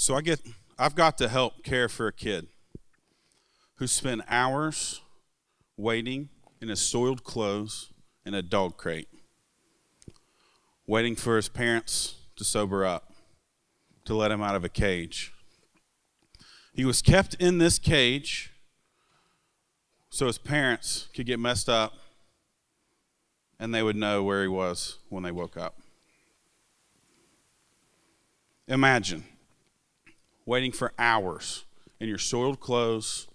So I've got to help care for a kid who spent hours waiting in his soiled clothes in a dog crate, waiting for his parents to sober up, to let him out of a cage. He was kept in this cage so his parents could get messed up and they would know where he was when they woke up. Imagine waiting for hours in your soiled clothes,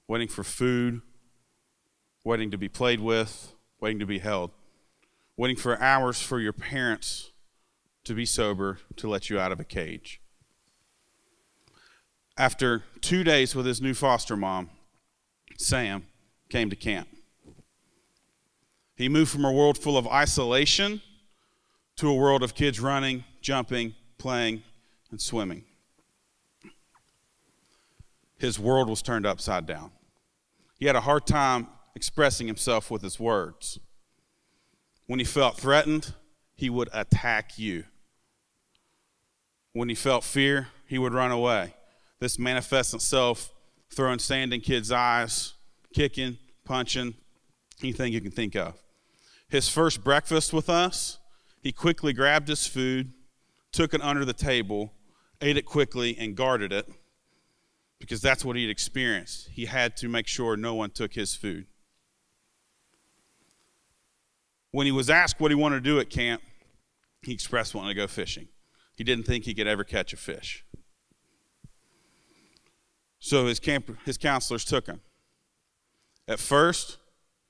waiting for food, waiting to be played with, waiting to be held, waiting for hours for your parents to be sober to let you out of a cage. After 2 days with his new foster mom, Sam came to camp. He moved from a world full of isolation to a world of kids running, jumping, playing, and swimming. His world was turned upside down. He had a hard time expressing himself with his words. When he felt threatened, he would attack you. When he felt fear, he would run away. This manifests itself throwing sand in kids' eyes, kicking, punching, anything you can think of. His first breakfast with us, he quickly grabbed his food, took it under the table, ate it quickly, and guarded it, because that's what he'd experienced. He had to make sure no one took his food. When he was asked what he wanted to do at camp, he expressed wanting to go fishing. He didn't think he could ever catch a fish. So his counselors took him. At first,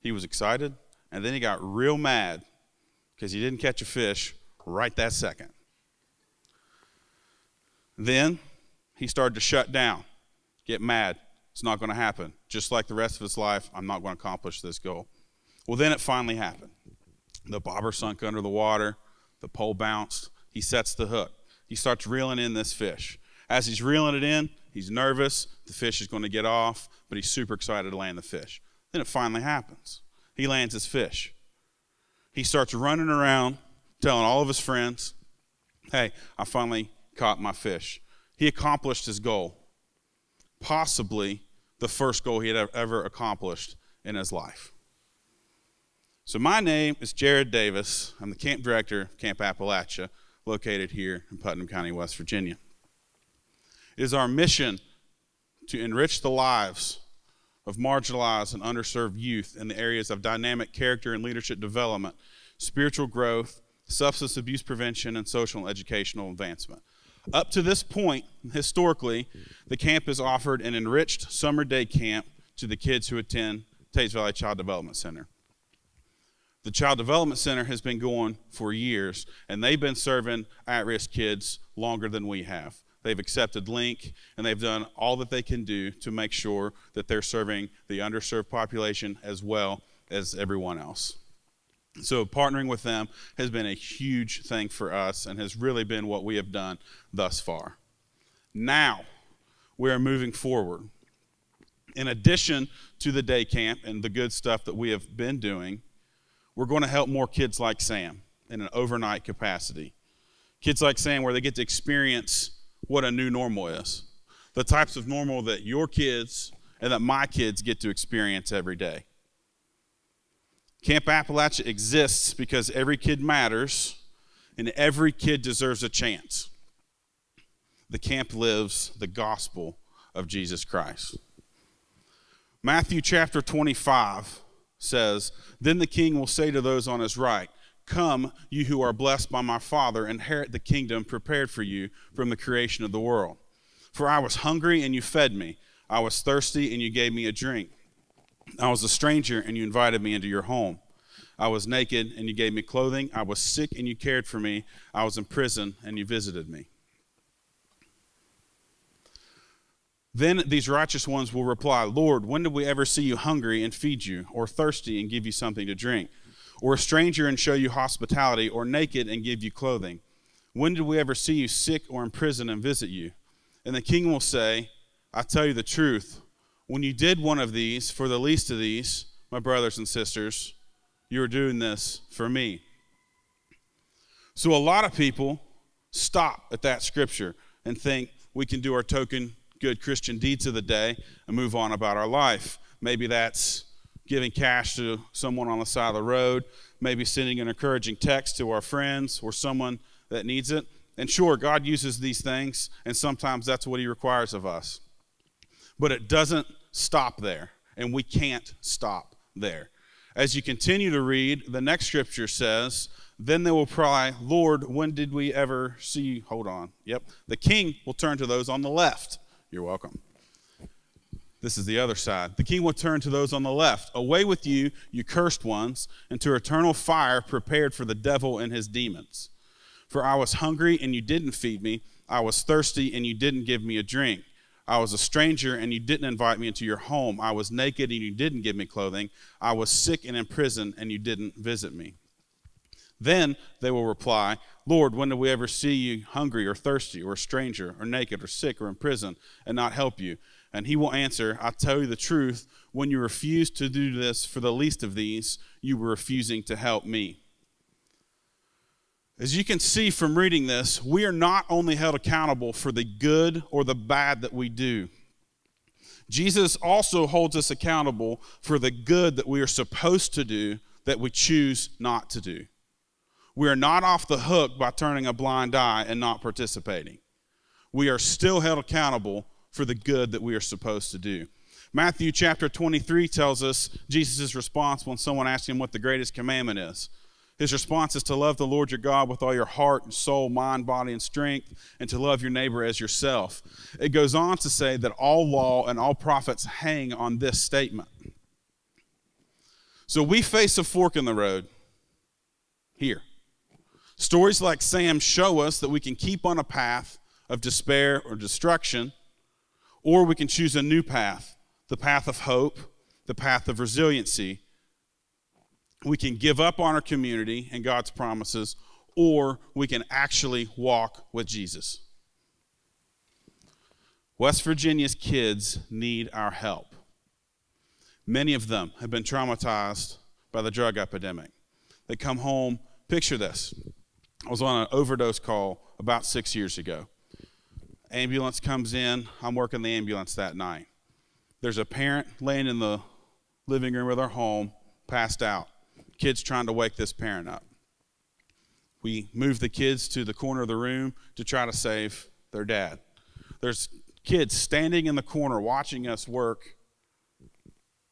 he was excited, and then he got real mad because he didn't catch a fish right that second. Then he started to shut down, get mad. It's not going to happen. Just like the rest of his life, I'm not going to accomplish this goal. Well, then it finally happened. The bobber sunk under the water. The pole bounced. He sets the hook. He starts reeling in this fish. As he's reeling it in, he's nervous. The fish is going to get off, but he's super excited to land the fish. Then it finally happens. He lands his fish. He starts running around telling all of his friends, hey, I finally caught my fish. He accomplished his goal, possibly the first goal he had ever accomplished in his life. So my name is Jared Davis. I'm the camp director of Camp Appalachia, located here in Putnam County, West Virginia. It is our mission to enrich the lives of marginalized and underserved youth in the areas of dynamic character and leadership development, spiritual growth, substance abuse prevention, and social and educational advancement. Up to this point, historically, the camp has offered an enriched summer day camp to the kids who attend Tates Valley Child Development Center. The Child Development Center has been going for years, and they've been serving at-risk kids longer than we have. They've accepted Link, and they've done all that they can do to make sure that they're serving the underserved population as well as everyone else. So partnering with them has been a huge thing for us and has really been what we have done thus far. Now, we are moving forward. In addition to the day camp and the good stuff that we have been doing, we're going to help more kids like Sam in an overnight capacity. Kids like Sam where they get to experience what a new normal is. The types of normal that your kids and that my kids get to experience every day. Camp Appalachia exists because every kid matters and every kid deserves a chance. The camp lives the gospel of Jesus Christ. Matthew chapter 25 says, "Then the king will say to those on his right, 'Come, you who are blessed by my Father, inherit the kingdom prepared for you from the creation of the world. For I was hungry, and you fed me. I was thirsty, and you gave me a drink. I was a stranger, and you invited me into your home. I was naked, and you gave me clothing. I was sick, and you cared for me. I was in prison, and you visited me.' Then these righteous ones will reply, 'Lord, when did we ever see you hungry and feed you, or thirsty and give you something to drink? Or a stranger and show you hospitality, or naked and give you clothing? When did we ever see you sick or in prison and visit you?' And the king will say, 'I tell you the truth, when you did one of these for the least of these, my brothers and sisters, you are doing this for me.'" So a lot of people stop at that scripture and think, we can do our token good Christian deeds of the day and move on about our life. Maybe that's giving cash to someone on the side of the road, maybe sending an encouraging text to our friends or someone that needs it. And sure, God uses these things, and sometimes that's what he requires of us. But it doesn't stop there, and we can't stop there. As you continue to read, the next scripture says, then they will cry, Lord, when did we ever see you? Hold on. Yep. The king will turn to those on the left. You're welcome. This is the other side. The king will turn to those on the left. Away with you, you cursed ones, into eternal fire prepared for the devil and his demons. For I was hungry, and you didn't feed me. I was thirsty, and you didn't give me a drink. I was a stranger, and you didn't invite me into your home. I was naked, and you didn't give me clothing. I was sick and in prison, and you didn't visit me. Then they will reply, Lord, when did we ever see you hungry or thirsty or a stranger or naked or sick or in prison and not help you? And he will answer, I tell you the truth, when you refused to do this for the least of these, you were refusing to help me. As you can see from reading this, we are not only held accountable for the good or the bad that we do. Jesus also holds us accountable for the good that we are supposed to do that we choose not to do. We are not off the hook by turning a blind eye and not participating. We are still held accountable for the good that we are supposed to do. Matthew chapter 23 tells us Jesus' response when someone asks him what the greatest commandment is. His response is to love the Lord your God with all your heart and soul, mind, body, and strength, and to love your neighbor as yourself. It goes on to say that all law and all prophets hang on this statement. So we face a fork in the road here. Stories like Sam show us that we can keep on a path of despair or destruction, or we can choose a new path, the path of hope, the path of resiliency. We can give up on our community and God's promises, or we can actually walk with Jesus. West Virginia's kids need our help. Many of them have been traumatized by the drug epidemic. They come home, picture this. I was on an overdose call about 6 years ago. Ambulance comes in. I'm working the ambulance that night. There's a parent laying in the living room of their home, passed out. Kids trying to wake this parent up. We move the kids to the corner of the room to try to save their dad. There's kids standing in the corner watching us work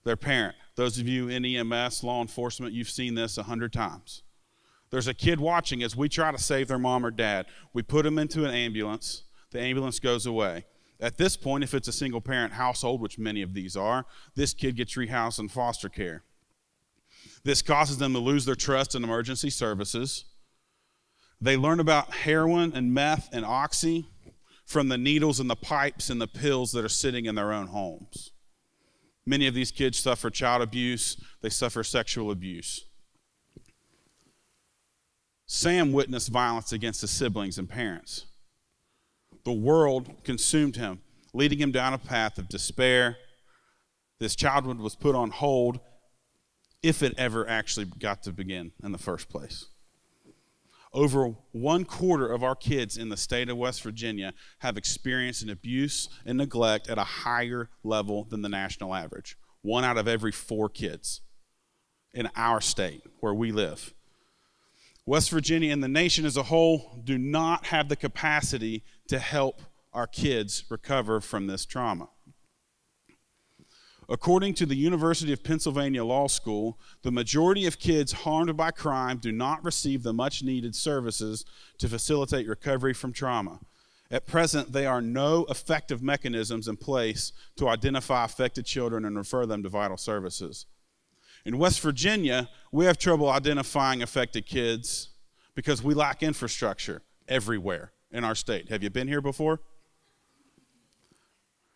their parent. Those of you in EMS, law enforcement, you've seen this 100 times. There's a kid watching as we try to save their mom or dad. We put them into an ambulance. The ambulance goes away. At this point, if it's a single-parent household, which many of these are, this kid gets rehoused in foster care. This causes them to lose their trust in emergency services. They learn about heroin and meth and oxy from the needles and the pipes and the pills that are sitting in their own homes. Many of these kids suffer child abuse. They suffer sexual abuse. Sam witnessed violence against his siblings and parents. The world consumed him, leading him down a path of despair. This childhood was put on hold, if it ever actually got to begin in the first place. Over 1/4 of our kids in the state of West Virginia have experienced an abuse and neglect at a higher level than the national average. 1 out of every 4 kids in our state where we live. West Virginia and the nation as a whole do not have the capacity to help our kids recover from this trauma. According to the University of Pennsylvania Law School, the majority of kids harmed by crime do not receive the much-needed services to facilitate recovery from trauma. At present, there are no effective mechanisms in place to identify affected children and refer them to vital services. In West Virginia, we have trouble identifying affected kids because we lack infrastructure everywhere in our state. Have you been here before?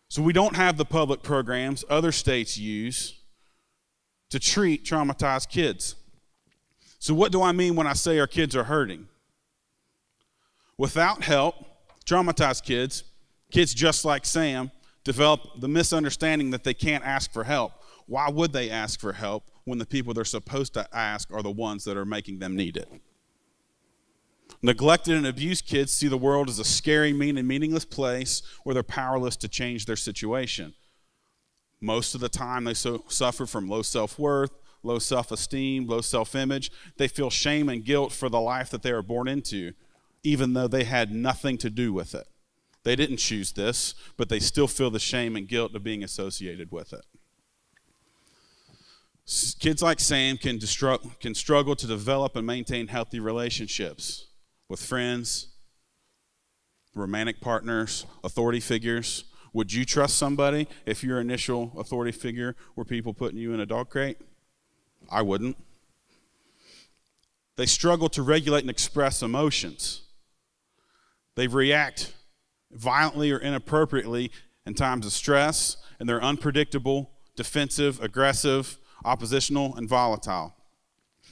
So we don't have the public programs other states use to treat traumatized kids. So what do I mean when I say our kids are hurting? Without help, traumatized kids just like Sam, develop the misunderstanding that they can't ask for help. Why would they ask for help when the people they're supposed to ask are the ones that are making them need it? Neglected and abused kids see the world as a scary, mean, and meaningless place where they're powerless to change their situation. Most of the time, they suffer from low self-worth, low self-esteem, low self-image. They feel shame and guilt for the life that they were born into, even though they had nothing to do with it. They didn't choose this, but they still feel the shame and guilt of being associated with it. Kids like Sam can struggle to develop and maintain healthy relationships with friends, romantic partners, authority figures. Would you trust somebody if your initial authority figure were people putting you in a dog crate? I wouldn't. They struggle to regulate and express emotions. They react violently or inappropriately in times of stress, and they're unpredictable, defensive, aggressive, oppositional, and volatile.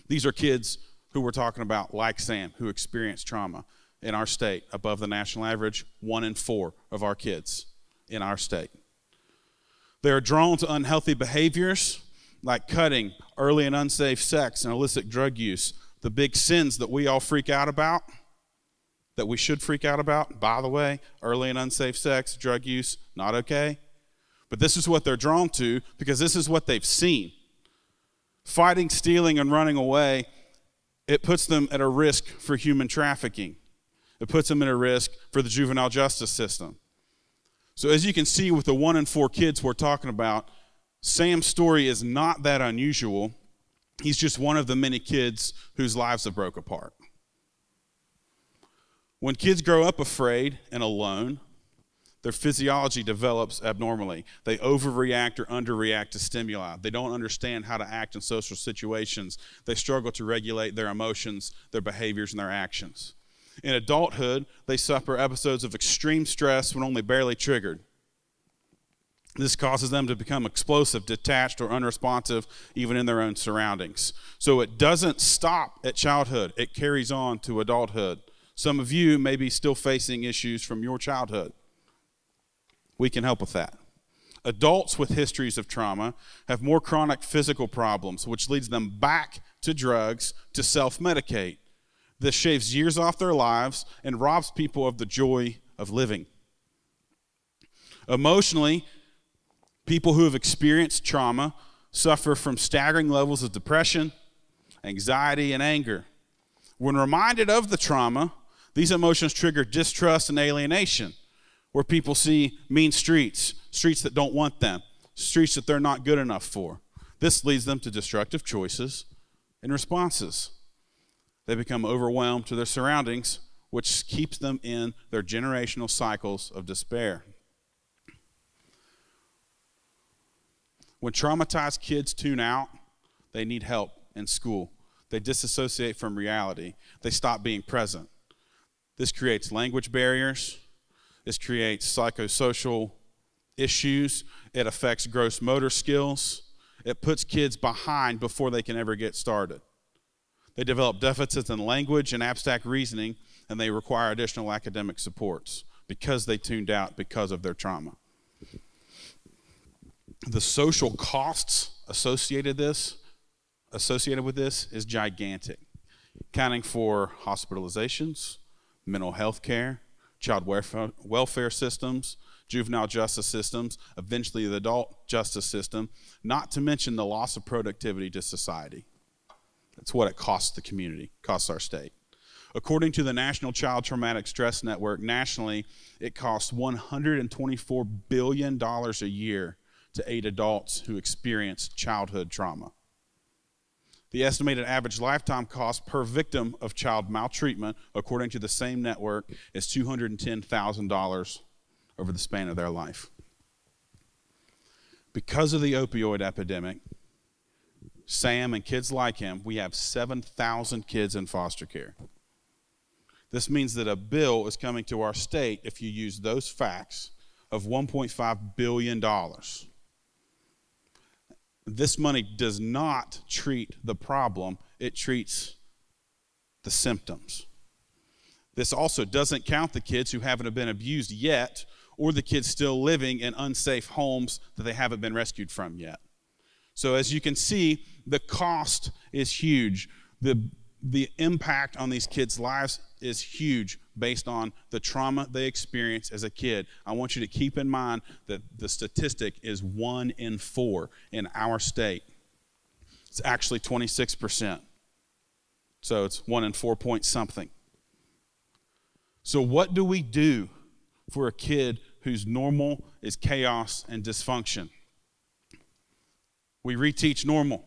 These are kids who we're talking about, like Sam, who experience trauma in our state. Above the national average, 1 in 4 of our kids in our state. They are drawn to unhealthy behaviors like cutting, early and unsafe sex, and illicit drug use. The big sins that we all freak out about, that we should freak out about, by the way, early and unsafe sex, drug use, not okay. But this is what they're drawn to because this is what they've seen. Fighting, stealing, and running away, it puts them at a risk for human trafficking. It puts them at a risk for the juvenile justice system. So as you can see with the 1 in 4 kids we're talking about, Sam's story is not that unusual. He's just one of the many kids whose lives have broke apart. When kids grow up afraid and alone, their physiology develops abnormally. They overreact or underreact to stimuli. They don't understand how to act in social situations. They struggle to regulate their emotions, their behaviors, and their actions. In adulthood, they suffer episodes of extreme stress when only barely triggered. This causes them to become explosive, detached, or unresponsive even in their own surroundings. So it doesn't stop at childhood. It carries on to adulthood. Some of you may be still facing issues from your childhood. We can help with that. Adults with histories of trauma have more chronic physical problems, which leads them back to drugs to self-medicate. This shaves years off their lives and robs people of the joy of living. Emotionally, people who have experienced trauma suffer from staggering levels of depression, anxiety, and anger. When reminded of the trauma, these emotions trigger distrust and alienation, where people see mean streets, streets that don't want them, streets that they're not good enough for. This leads them to destructive choices and responses. They become overwhelmed to their surroundings, which keeps them in their generational cycles of despair. When traumatized kids tune out, they need help in school. They disassociate from reality. They stop being present. This creates language barriers. This creates psychosocial issues. It affects gross motor skills. It puts kids behind before they can ever get started. They develop deficits in language and abstract reasoning, and they require additional academic supports because they tuned out because of their trauma. The social costs associated with this is gigantic, accounting for hospitalizations, mental health care, child welfare systems, juvenile justice systems, eventually the adult justice system, not to mention the loss of productivity to society. That's what it costs the community, costs our state. According to the National Child Traumatic Stress Network, nationally, it costs $124 billion a year to aid adults who experience childhood trauma. The estimated average lifetime cost per victim of child maltreatment, according to the same network, is $210,000 over the span of their life. Because of the opioid epidemic, Sam and kids like him, we have 7,000 kids in foster care. This means that a bill is coming to our state, if you use those facts, of $1.5 billion. This money does not treat the problem, it treats the symptoms. This also doesn't count the kids who haven't been abused yet, or the kids still living in unsafe homes that they haven't been rescued from yet. So as you can see, the cost is huge. The the impact on these kids' lives is huge based on the trauma they experience as a kid. I want you to keep in mind that the statistic is 1 in 4 in our state. It's actually 26%. So it's 1 in 4 point something. So what do we do for a kid whose normal is chaos and dysfunction? We reteach normal.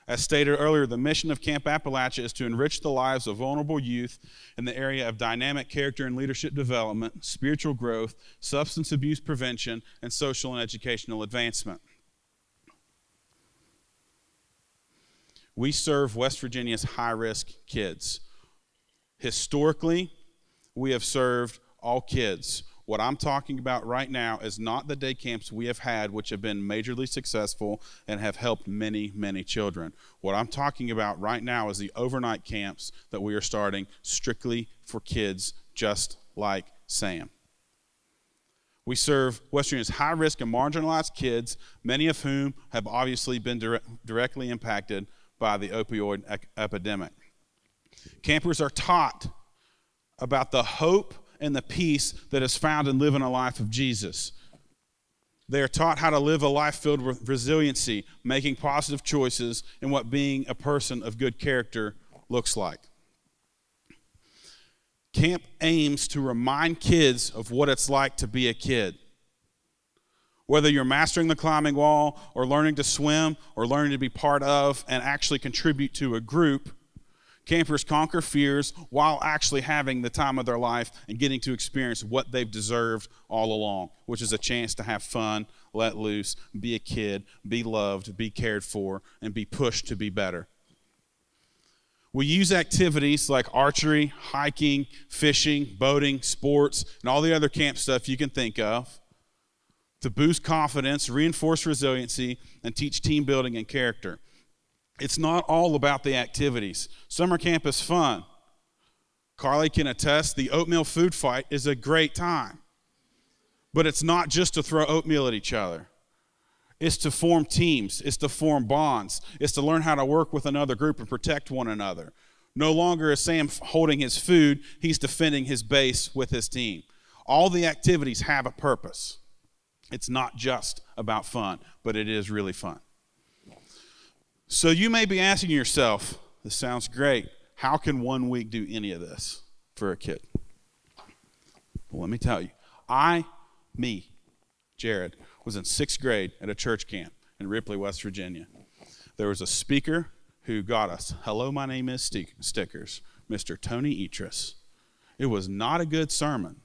As stated earlier, the mission of Camp Appalachia is to enrich the lives of vulnerable youth in the area of dynamic character and leadership development, spiritual growth, substance abuse prevention, and social and educational advancement. We serve West Virginia's high-risk kids. Historically, we have served all kids. What I'm talking about right now is not the day camps we have had, which have been majorly successful and have helped many, many children. What I'm talking about right now is the overnight camps that we are starting strictly for kids just like Sam. We serve West Virginia's high-risk and marginalized kids, many of whom have obviously been directly impacted by the opioid epidemic. Campers are taught about the hope and the peace that is found in living a life of Jesus. They are taught how to live a life filled with resiliency, making positive choices, and what being a person of good character looks like. Camp aims to remind kids of what it's like to be a kid. Whether you're mastering the climbing wall or learning to swim or learning to be part of and actually contribute to a group, campers conquer fears while actually having the time of their life and getting to experience what they've deserved all along, which is a chance to have fun, let loose, be a kid, be loved, be cared for, and be pushed to be better. We use activities like archery, hiking, fishing, boating, sports, and all the other camp stuff you can think of to boost confidence, reinforce resiliency, and teach team building and character. It's not all about the activities. Summer camp is fun. Carly can attest the oatmeal food fight is a great time. But it's not just to throw oatmeal at each other. It's to form teams. It's to form bonds. It's to learn how to work with another group and protect one another. No longer is Sam holding his food, he's defending his base with his team. All the activities have a purpose. It's not just about fun, but it is really fun. So you may be asking yourself, this sounds great, how can 1 week do any of this for a kid? Well, let me tell you, Jared, was in 6th grade at a church camp in Ripley, West Virginia. There was a speaker who got us, "Hello, my name is" stickers, Mr. Tony Etris. It was not a good sermon,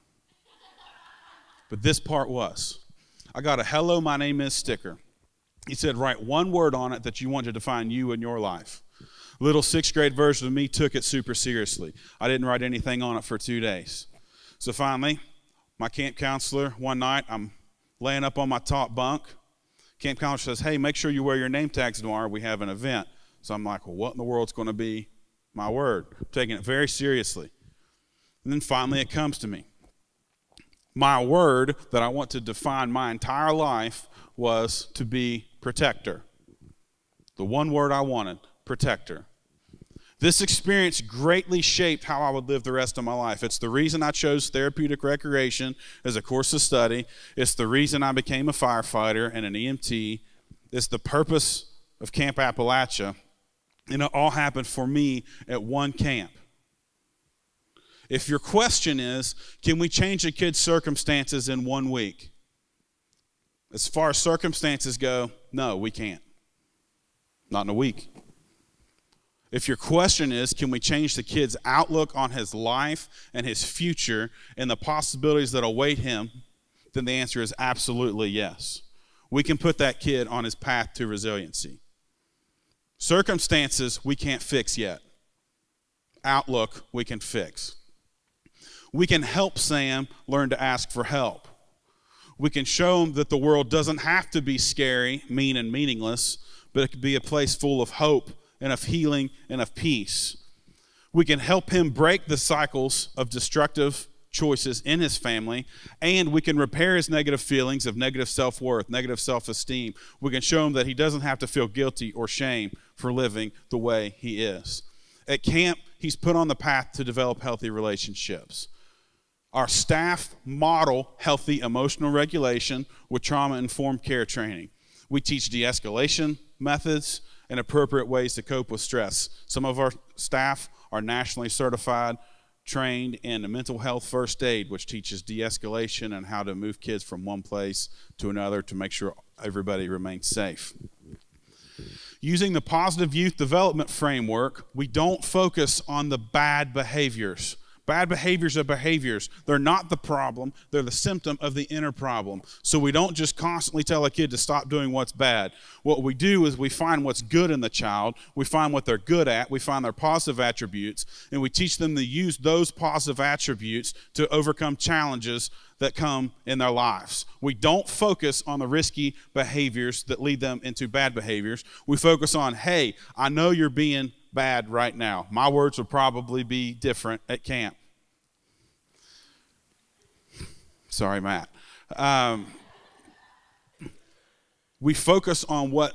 but this part was. I got a "Hello, my name is" sticker. He said, write one word on it that you want to define you in your life. Little 6th grade version of me took it super seriously. I didn't write anything on it for 2 days. So finally, my camp counselor, one night, I'm laying up on my top bunk. Camp counselor says, "Hey, make sure you wear your name tags tomorrow. We have an event." So I'm like, well, what in the world's going to be my word? I'm taking it very seriously. And then finally it comes to me. My word that I want to define my entire life was to be protector. The one word I wanted, protector. This experience greatly shaped how I would live the rest of my life. It's the reason I chose therapeutic recreation as a course of study. It's the reason I became a firefighter and an EMT. It's the purpose of Camp Appalachia. And it all happened for me at one camp. If your question is, can we change a kid's circumstances in 1 week? As far as circumstances go, no, we can't. Not in a week. If your question is, can we change the kid's outlook on his life and his future and the possibilities that await him, then the answer is absolutely yes. We can put that kid on his path to resiliency. Circumstances we can't fix yet. Outlook we can fix. We can help Sam learn to ask for help. We can show him that the world doesn't have to be scary, mean, and meaningless, but it can be a place full of hope and of healing and of peace. We can help him break the cycles of destructive choices in his family, and we can repair his negative feelings of negative self-worth, negative self-esteem. We can show him that he doesn't have to feel guilty or shame for living the way he is. At camp, he's put on the path to develop healthy relationships. Our staff model healthy emotional regulation with trauma-informed care training. We teach de-escalation methods and appropriate ways to cope with stress. Some of our staff are nationally certified, trained in mental health first aid, which teaches de-escalation and how to move kids from one place to another to make sure everybody remains safe. Using the positive youth development framework, we don't focus on the bad behaviors. Bad behaviors are behaviors. They're not the problem. They're the symptom of the inner problem. So we don't just constantly tell a kid to stop doing what's bad. What we do is we find what's good in the child. We find what they're good at. We find their positive attributes. And we teach them to use those positive attributes to overcome challenges that come in their lives. We don't focus on the risky behaviors that lead them into bad behaviors. We focus on, hey, I know you're being bad right now. My words would probably be different at camp. Sorry, Matt. We focus on what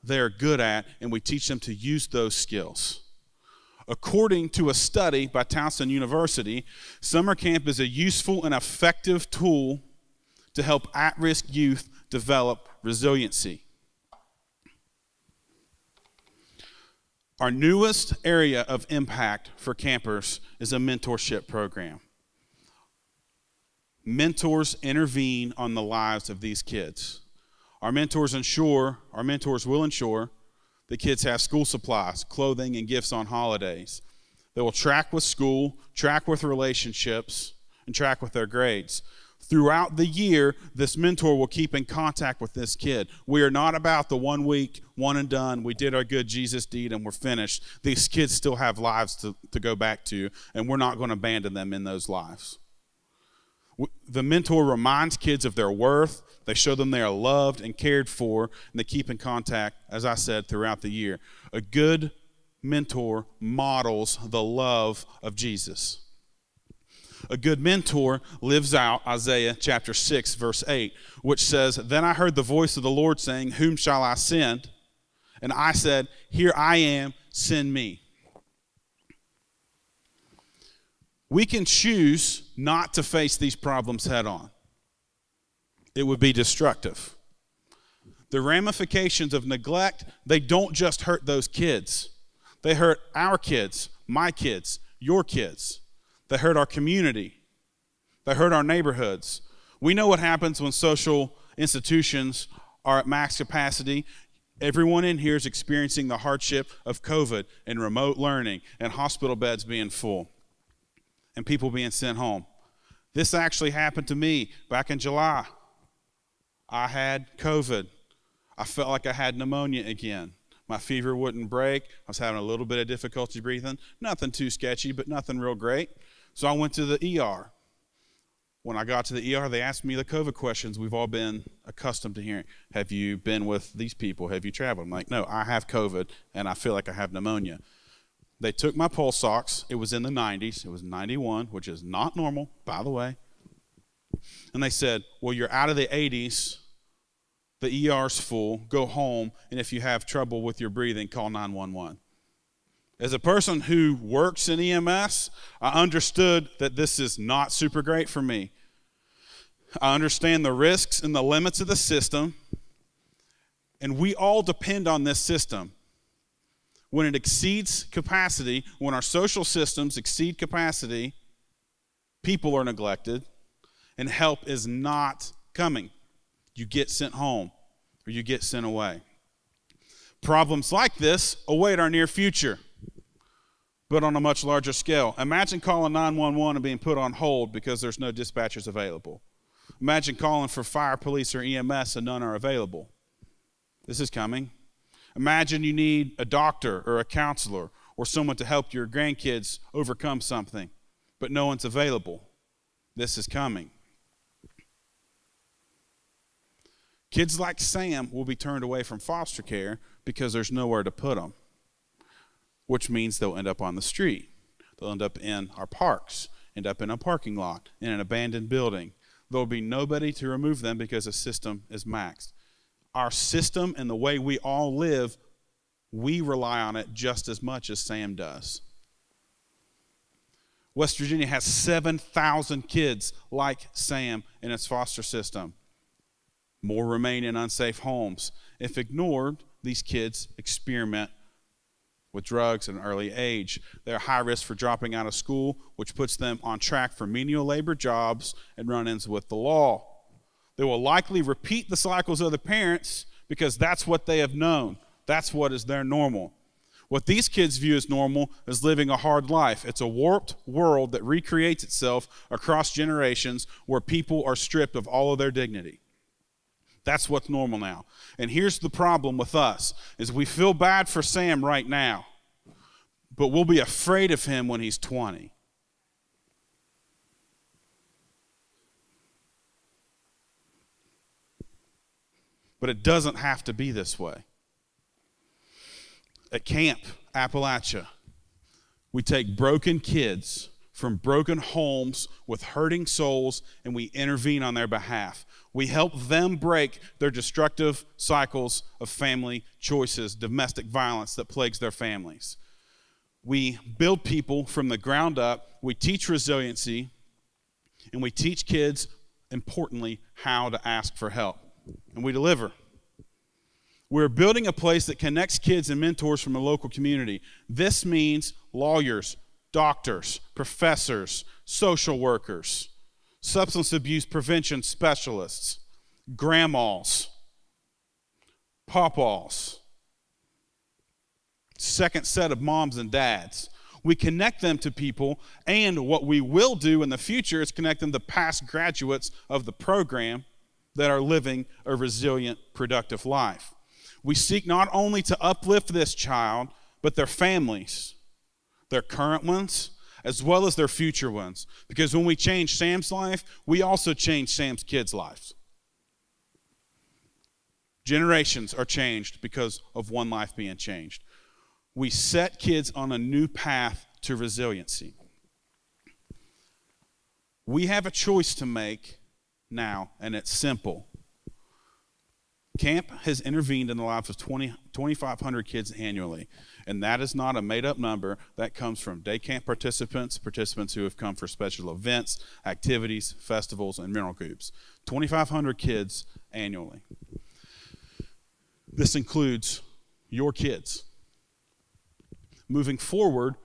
they're good at, and we teach them to use those skills. According to a study by Towson University, summer camp is a useful and effective tool to help at-risk youth develop resiliency. Our newest area of impact for campers is a mentorship program. Mentors intervene on the lives of these kids. Our mentors will ensure the kids have school supplies, clothing, and gifts on holidays. They will track with school, track with relationships, and track with their grades. Throughout the year, this mentor will keep in contact with this kid. We are not about the 1 week, one and done, we did our good Jesus deed and we're finished. These kids still have lives to go back to, and we're not going to abandon them in those lives. The mentor reminds kids of their worth. They show them they are loved and cared for, and they keep in contact, as I said, throughout the year. A good mentor models the love of Jesus. A good mentor lives out Isaiah chapter 6, verse 8, which says, "Then I heard the voice of the Lord saying, 'Whom shall I send?' And I said, 'Here I am, send me.'" We can choose not to face these problems head on. It would be destructive. The ramifications of neglect, they don't just hurt those kids. They hurt our kids, my kids, your kids. They hurt our community. They hurt our neighborhoods. We know what happens when social institutions are at max capacity. Everyone in here is experiencing the hardship of COVID and remote learning and hospital beds being full and people being sent home. This actually happened to me back in July. I had COVID. I felt like I had pneumonia again. My fever wouldn't break. I was having a little bit of difficulty breathing. Nothing too sketchy, but nothing real great. So I went to the ER. When I got to the ER, they asked me the COVID questions we've all been accustomed to hearing. Have you been with these people? Have you traveled? I'm like, no, I have COVID, and I feel like I have pneumonia. They took my pulse ox. It was in the 90s. It was 91, which is not normal, by the way. And they said, well, you're out of the 80s. The ER's full. Go home, and if you have trouble with your breathing, call 911. As a person who works in EMS, I understood that this is not super great for me. I understand the risks and the limits of the system, and we all depend on this system. When it exceeds capacity, when our social systems exceed capacity, people are neglected, and help is not coming. You get sent home, or you get sent away. Problems like this await our near future, but on a much larger scale. Imagine calling 911 and being put on hold because there's no dispatchers available. Imagine calling for fire, police, or EMS and none are available. This is coming. Imagine you need a doctor or a counselor or someone to help your grandkids overcome something, but no one's available. This is coming. Kids like Sam will be turned away from foster care because there's nowhere to put them, which means they'll end up on the street. They'll end up in our parks, end up in a parking lot, in an abandoned building. There'll be nobody to remove them because the system is maxed. Our system and the way we all live, we rely on it just as much as Sam does. West Virginia has 7,000 kids like Sam in its foster system. More remain in unsafe homes. If ignored, these kids experiment with drugs at an early age. They're high risk for dropping out of school, which puts them on track for menial labor jobs and run-ins with the law. They will likely repeat the cycles of their parents because that's what they have known. That's what is their normal. What these kids view as normal is living a hard life. It's a warped world that recreates itself across generations where people are stripped of all of their dignity. That's what's normal now. And here's the problem with us, is we feel bad for Sam right now, but we'll be afraid of him when he's 20. But it doesn't have to be this way. At Camp Appalachia, we take broken kids from broken homes with hurting souls, and we intervene on their behalf. We help them break their destructive cycles of family choices, domestic violence that plagues their families. We build people from the ground up. We teach resiliency, and we teach kids, importantly, how to ask for help. And we deliver. We're building a place that connects kids and mentors from a local community. This means lawyers, doctors, professors, social workers, substance abuse prevention specialists, grandmas, pawpaws, second set of moms and dads. We connect them to people, and what we will do in the future is connect them to past graduates of the program that are living a resilient, productive life. We seek not only to uplift this child, but their families, their current ones, as well as their future ones. Because when we change Sam's life, we also change Sam's kids' lives. Generations are changed because of one life being changed. We set kids on a new path to resiliency. We have a choice to make now, and it's simple. Camp has intervened in the lives of 2,500 kids annually, and that is not a made-up number. That comes from day camp participants who have come for special events, activities, festivals, and mental groups. 2,500 kids annually. This includes your kids. Moving forward,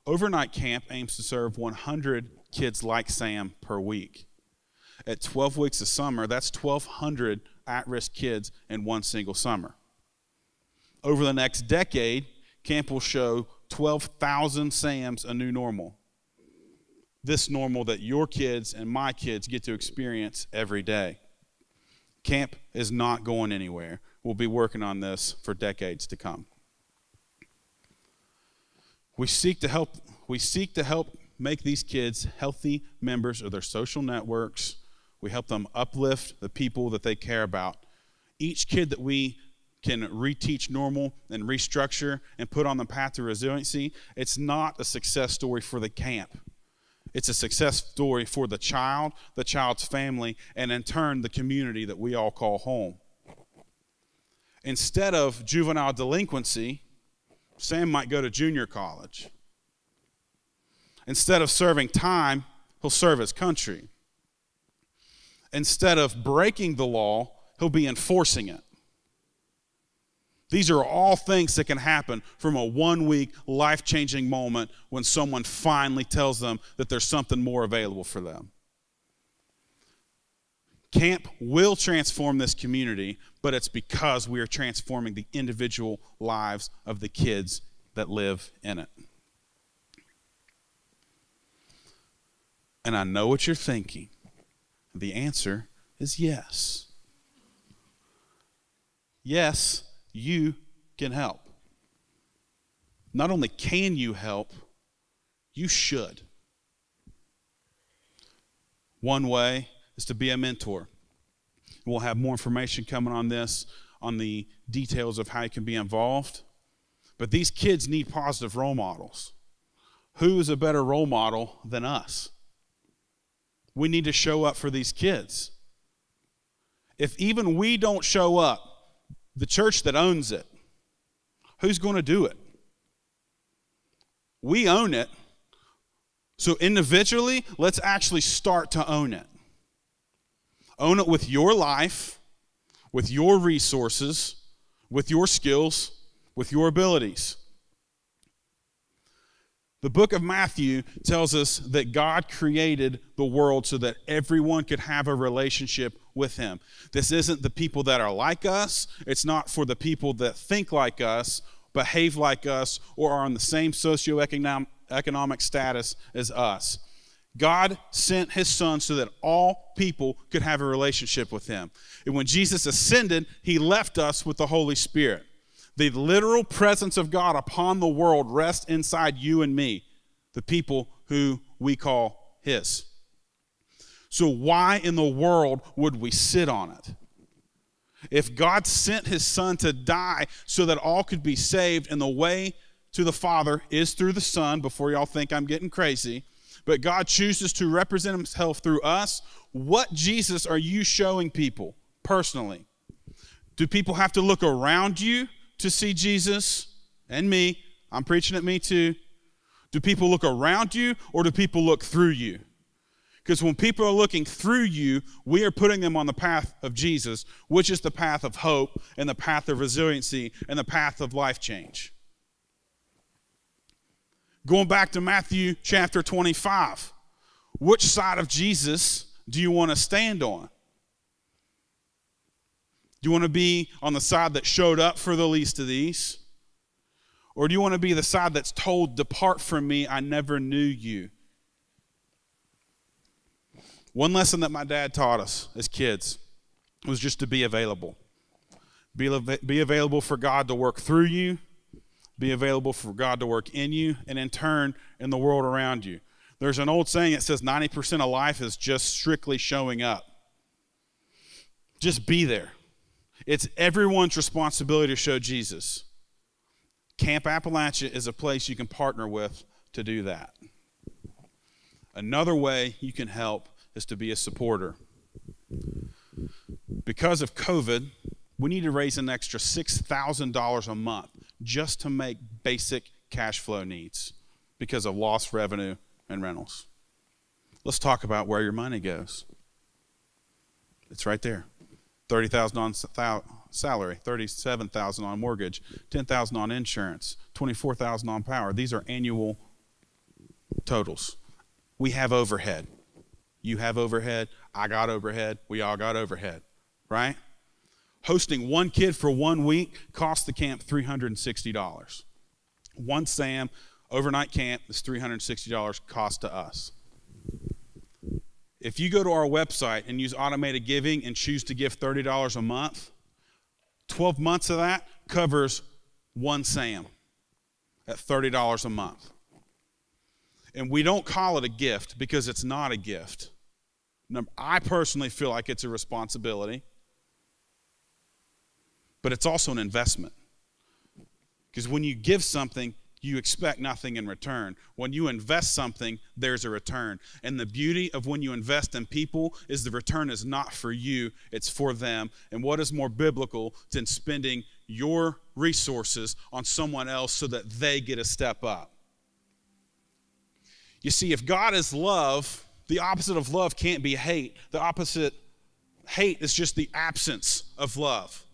overnight camp aims to serve 100 kids like Sam per week. At 12 weeks of summer, that's 1,200 at-risk kids in one single summer. Over the next decade, camp will show 12,000 Sams a new normal. This normal that your kids and my kids get to experience every day. Camp is not going anywhere. We'll be working on this for decades to come. We seek to help make these kids healthy members of their social networks. We help them uplift the people that they care about. Each kid that we can reteach normal and restructure and put on the path to resiliency, it's not a success story for the camp. It's a success story for the child, the child's family, and in turn, the community that we all call home. Instead of juvenile delinquency, Sam might go to junior college. Instead of serving time, he'll serve his country. Instead of breaking the law, he'll be enforcing it. These are all things that can happen from a one-week, life-changing moment when someone finally tells them that there's something more available for them. Camp will transform this community, but it's because we are transforming the individual lives of the kids that live in it. And I know what you're thinking. The answer is yes. Yes, you can help. Not only can you help, you should. One way is to be a mentor. We'll have more information coming on this, on the details of how you can be involved. But these kids need positive role models. Who is a better role model than us? We need to show up for these kids. If even we don't show up, the church that owns it, who's going to do it? We own it. So individually, let's actually start to own it. Own it with your life, with your resources, with your skills, with your abilities. The book of Matthew tells us that God created the world so that everyone could have a relationship with him. This isn't the people that are like us. It's not for the people that think like us, behave like us, or are on the same socioeconomic status as us. God sent his son so that all people could have a relationship with him. And when Jesus ascended, he left us with the Holy Spirit. The literal presence of God upon the world rests inside you and me, the people who we call his. So why in the world would we sit on it? If God sent his son to die so that all could be saved, and the way to the Father is through the Son, before y'all think I'm getting crazy, but God chooses to represent himself through us, what Jesus are you showing people personally? Do people have to look around you to see Jesus? And me, I'm preaching at me too. Do people look around you, or do people look through you? Because when people are looking through you, we are putting them on the path of Jesus, which is the path of hope and the path of resiliency and the path of life change. Going back to Matthew chapter 25, which side of Jesus do you want to stand on? Do you want to be on the side that showed up for the least of these? Or do you want to be the side that's told, "Depart from me, I never knew you"? One lesson that my dad taught us as kids was just to be available. Be available for God to work through you. Be available for God to work in you, and in turn, in the world around you. There's an old saying that says 90% of life is just strictly showing up. Just be there. It's everyone's responsibility to show Jesus. Camp Appalachia is a place you can partner with to do that. Another way you can help is to be a supporter. Because of COVID, we need to raise an extra $6,000 a month just to make basic cash flow needs because of lost revenue and rentals. Let's talk about where your money goes. It's right there. $30,000 on salary, $37,000 on mortgage, $10,000 on insurance, $24,000 on power. These are annual totals. We have overhead. You have overhead. I got overhead. We all got overhead, right? Hosting one kid for 1 week cost the camp $360. One SAM overnight camp is $360 cost to us. If you go to our website and use automated giving and choose to give $30 a month, 12 months of that covers one SAM at $30 a month. And we don't call it a gift because it's not a gift. I personally feel like it's a responsibility, but it's also an investment. Because when you give something, you expect nothing in return. When you invest something, there's a return. And the beauty of when you invest in people is the return is not for you, it's for them. And what is more biblical than spending your resources on someone else so that they get a step up? You see, if God is love, the opposite of love can't be hate. Hate is just the absence of love.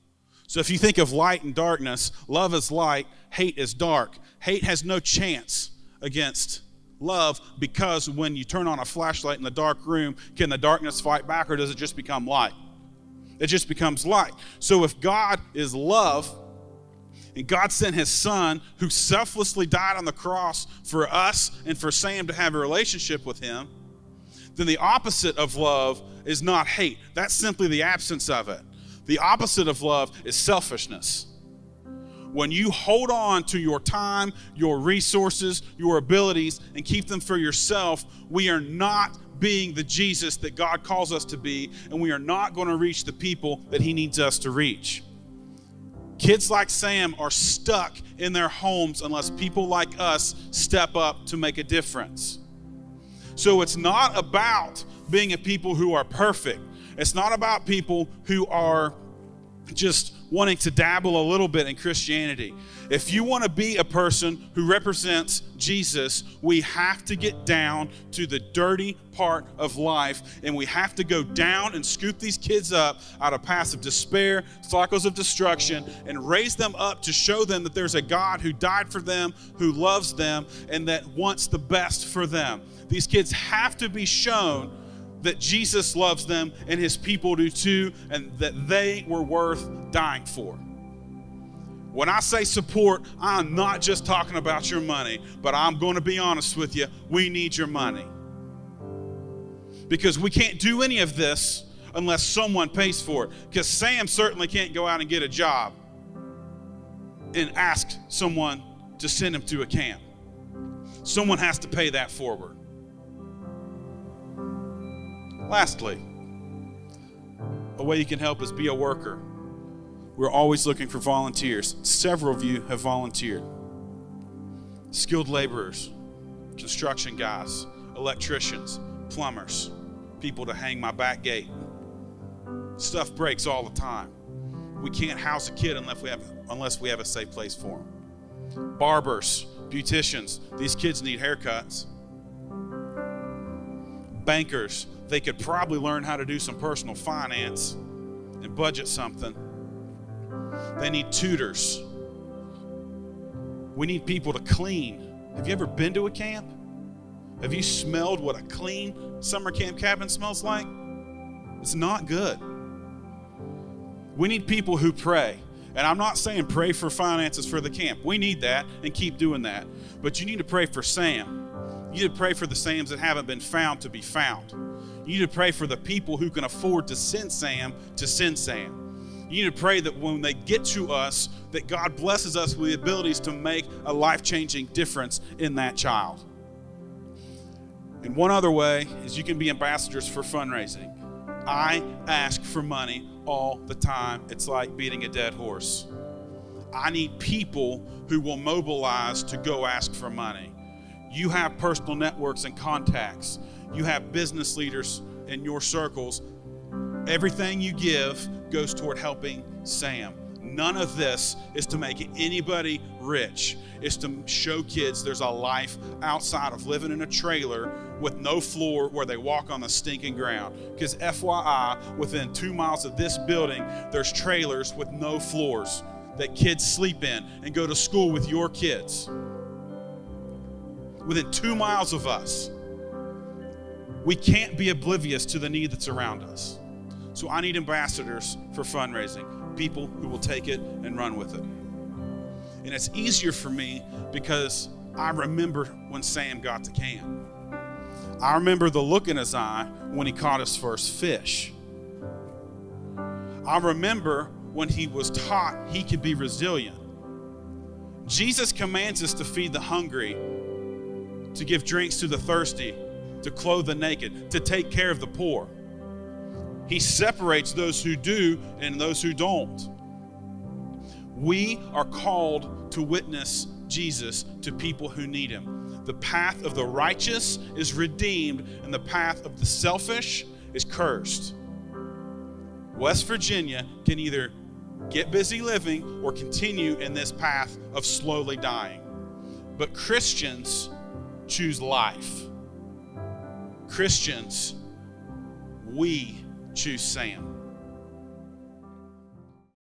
So if you think of light and darkness, love is light, hate is dark. Hate has no chance against love because when you turn on a flashlight in the dark room, can the darkness fight back or does it just become light? It just becomes light. So if God is love, and God sent his son who selflessly died on the cross for us and for Sam to have a relationship with him, then the opposite of love is not hate. That's simply the absence of it. The opposite of love is selfishness. When you hold on to your time, your resources, your abilities, and keep them for yourself, we are not being the Jesus that God calls us to be, and we are not going to reach the people that he needs us to reach. Kids like Sam are stuck in their homes unless people like us step up to make a difference. So it's not about being a people who are perfect. It's not about people who are just wanting to dabble a little bit in Christianity. If you want to be a person who represents Jesus, we have to get down to the dirty part of life, and we have to go down and scoop these kids up out of paths of despair, cycles of destruction, and raise them up to show them that there's a God who died for them, who loves them, and that wants the best for them. These kids have to be shown that Jesus loves them and his people do too, and that they were worth dying for. When I say support, I'm not just talking about your money, but I'm going to be honest with you, we need your money. Because we can't do any of this unless someone pays for it. Because Sam certainly can't go out and get a job and ask someone to send him to a camp. Someone has to pay that forward. Lastly, a way you can help is be a worker. We're always looking for volunteers. Several of you have volunteered. Skilled laborers, construction guys, electricians, plumbers, people to hang my back gate. Stuff breaks all the time. We can't house a kid unless we have a safe place for them. Barbers, beauticians, these kids need haircuts. Bankers, they could probably learn how to do some personal finance and budget something. They need tutors. We need people to clean. Have you ever been to a camp? Have you smelled what a clean summer camp cabin smells like? It's not good. We need people who pray. And I'm not saying pray for finances for the camp. We need that and keep doing that. But you need to pray for Sam. You need to pray for the Sams that haven't been found to be found. You need to pray for the people who can afford to send Sam to send Sam. You need to pray that when they get to us, that God blesses us with the abilities to make a life-changing difference in that child. And one other way is you can be ambassadors for fundraising. I ask for money all the time. It's like beating a dead horse. I need people who will mobilize to go ask for money. You have personal networks and contacts. You have business leaders in your circles. Everything you give goes toward helping Sam. None of this is to make anybody rich. It's to show kids there's a life outside of living in a trailer with no floor where they walk on the stinking ground. Because FYI, within 2 miles of this building, there's trailers with no floors that kids sleep in and go to school with your kids. Within 2 miles of us. We can't be oblivious to the need that's around us. So I need ambassadors for fundraising, people who will take it and run with it. And it's easier for me because I remember when Sam got to camp. I remember the look in his eye when he caught his first fish. I remember when he was taught he could be resilient. Jesus commands us to feed the hungry, to give drinks to the thirsty, to clothe the naked, to take care of the poor. He separates those who do and those who don't. We are called to witness Jesus to people who need him. The path of the righteous is redeemed, and the path of the selfish is cursed. West Virginia can either get busy living or continue in this path of slowly dying. But Christians choose life. Christians, we choose Sam.